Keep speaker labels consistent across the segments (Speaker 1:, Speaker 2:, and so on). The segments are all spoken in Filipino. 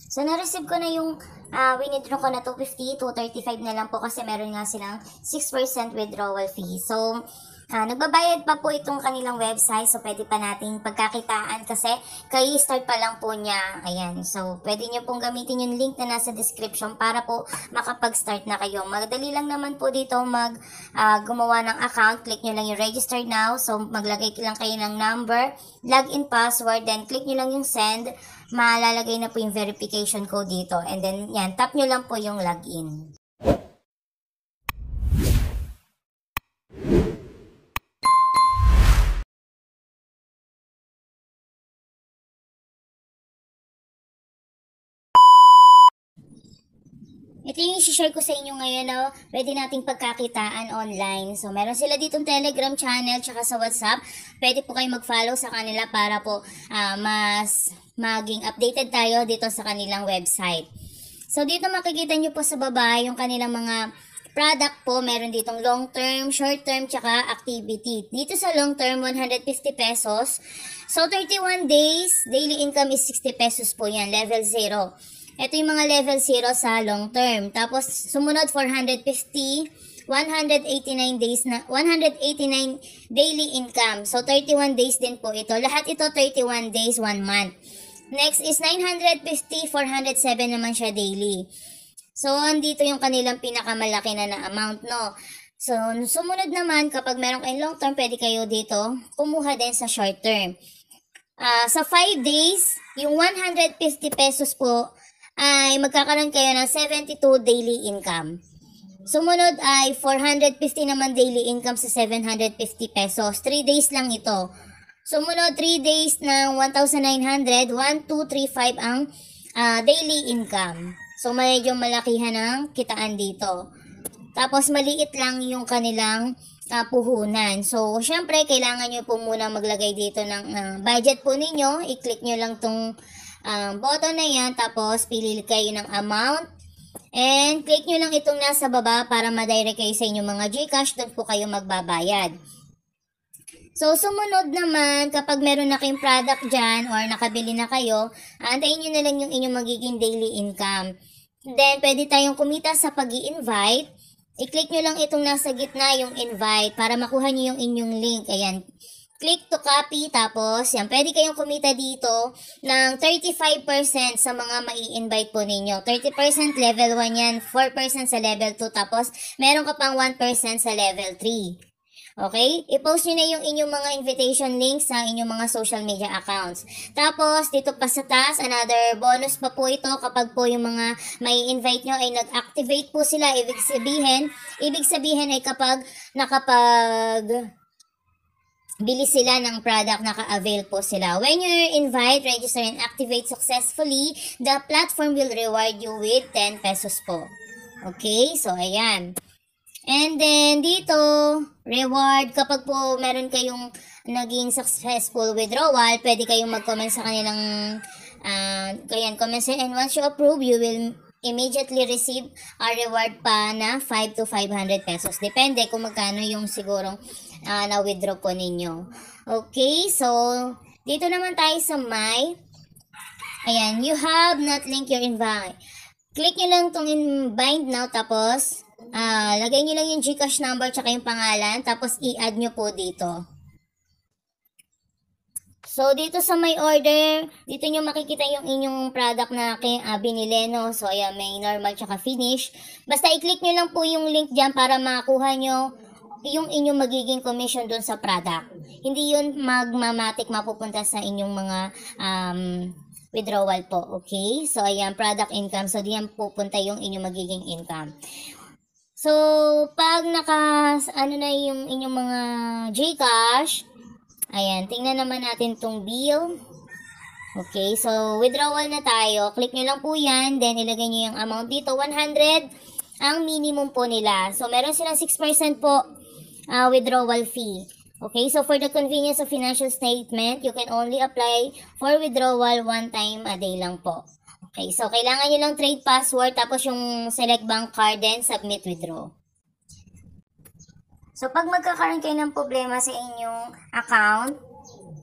Speaker 1: So, na-receive ko na yung winidraw ko na 250, 235 na lang po kasi meron nga silang 6% withdrawal fee. So, nagbabayad pa po itong kanilang website. So, pwede pa nating pagkakitaan kasi start pa lang po niya. Ayan. So, pwede nyo pong gamitin yung link na nasa description para po makapag-start na kayo. Madali lang naman po dito gumawa ng account. Click nyo lang yung register now. So, maglagay lang kayo ng number, login password, then click nyo lang yung send. Malalagay na po yung verification code dito. And then, yan, tap nyo lang po yung login. Ito yung i-share ko sa inyo ngayon na pwede nating pagkakitaan online. So, meron sila ditong Telegram channel tsaka sa WhatsApp. Pwede po kayo mag-follow sa kanila para po mas maging updated tayo dito sa kanilang website. So, dito makikita nyo po sa baba yung kanilang mga product po. Meron ditong long term, short term, tsaka activity. Dito sa long term, 150 pesos. So, 31 days, daily income is 60 pesos po yan, level 0. Ito yung mga level 0 sa long term. Tapos, sumunod 450, 189 days na 189 daily income. So, 31 days din po ito. Lahat ito 31 days, 1 month. Next is 950, 407 naman siya daily. So, andito yung kanilang pinakamalaki na amount, no? So, sumunod naman, kapag meron kayong long term, pwede kayo dito kumuha din sa short term. Sa 5 days, yung 150 pesos po, ay magkakaroon kayo ng 72 daily income. Sumunod ay 450 naman daily income sa 750 pesos. 3 days lang ito. Sumunod 3 days ng 1,900, 1, 2, 3, 5 ang daily income. So medyo malakihan ang kitaan dito. Tapos maliit lang yung kanilang puhunan. So syempre kailangan nyo po muna maglagay dito ng budget po ninyo. I-click nyo lang tong button na yan, tapos pili kayo ng amount and click nyo lang itong nasa baba para ma-direct kayo sa inyong mga GCash, doon po kayo magbabayad. So, sumunod naman, kapag meron na kayong product dyan or nakabili na kayo, antayin nyo na lang yung inyong magiging daily income. Then, pwede tayong kumita sa pag-i-invite. I-click nyo lang itong nasa gitna, yung invite, para makuha nyo yung inyong link. Ayan. Click to copy, tapos yan, pwede kayong kumita dito ng 35% sa mga mai-invite po ninyo. 30% level 1 yan, 4% sa level 2, tapos meron ka pang 1% sa level 3. Okay? I-post nyo na yung inyong mga invitation links sa inyong mga social media accounts. Tapos, dito pa sa taas, another bonus pa po ito kapag po yung mga mai-invite nyo ay nag-activate po sila. Ibig sabihin ay kapag bili sila ng product, naka-avail po sila. When you invite, register, and activate successfully, the platform will reward you with 10 pesos po. Okay? So, ayan. And then, dito, reward, kapag po meron kayong naging successful withdrawal, pwede kayong mag-comment sa kanilang, comment, and once you approve, you will immediately receive a reward pa na 5 to 500 pesos. Depende kung magkano yung sigurong na-withdraw po ninyo. Okay, so, dito naman tayo sa my. Ayan, you have not linked your invite. Click nyo lang itong bind now, tapos, lagay nyo lang yung GCash number tsaka yung pangalan, tapos i-add nyo po dito. So, dito sa my order, dito nyo makikita yung inyong product na binili, no? So, ayan, may normal tsaka finish. Basta i-click nyo lang po yung link dyan para makakuha nyo yung inyong magiging commission dun sa product. Hindi yun magmamatic mapupunta sa inyong mga withdrawal po. Okay? So, ayan, product income. So, diyan pupunta yung inyong magiging income. So, pag na yung inyong mga GCash, ayan, tingnan naman natin tong bill. Okay, so withdrawal na tayo. Click nyo lang po yan. Then, ilagay nyo yung amount dito. 100 ang minimum po nila. So, meron silang 6% po withdrawal fee. Okay, so for the convenience of financial statement, you can only apply for withdrawal 1 time a day lang po. Okay, so kailangan nyo lang trade password, tapos yung select bank card, then submit withdraw. So, pag magkakaroon kayo ng problema sa inyong account,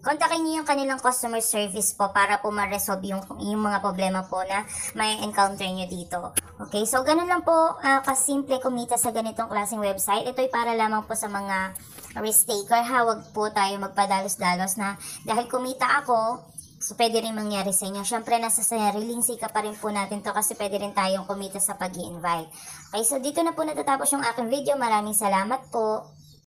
Speaker 1: kontakin niyo yung kanilang customer service po para po ma-resolve yung mga problema po na may encounter niyo dito. Okay, so ganun lang po kasimple kumita sa ganitong klaseng website. Ito'y para lamang po sa mga risk taker ha, wag po tayo magpadalos-dalos na dahil kumita ako, so pwede rin mangyari sa inyo. Syempre nasa sariling sika pa rin po natin to kasi pwede rin tayong kumita sa pag-i-invite. Okay, so dito na po natatapos yung aking video. Maraming salamat po.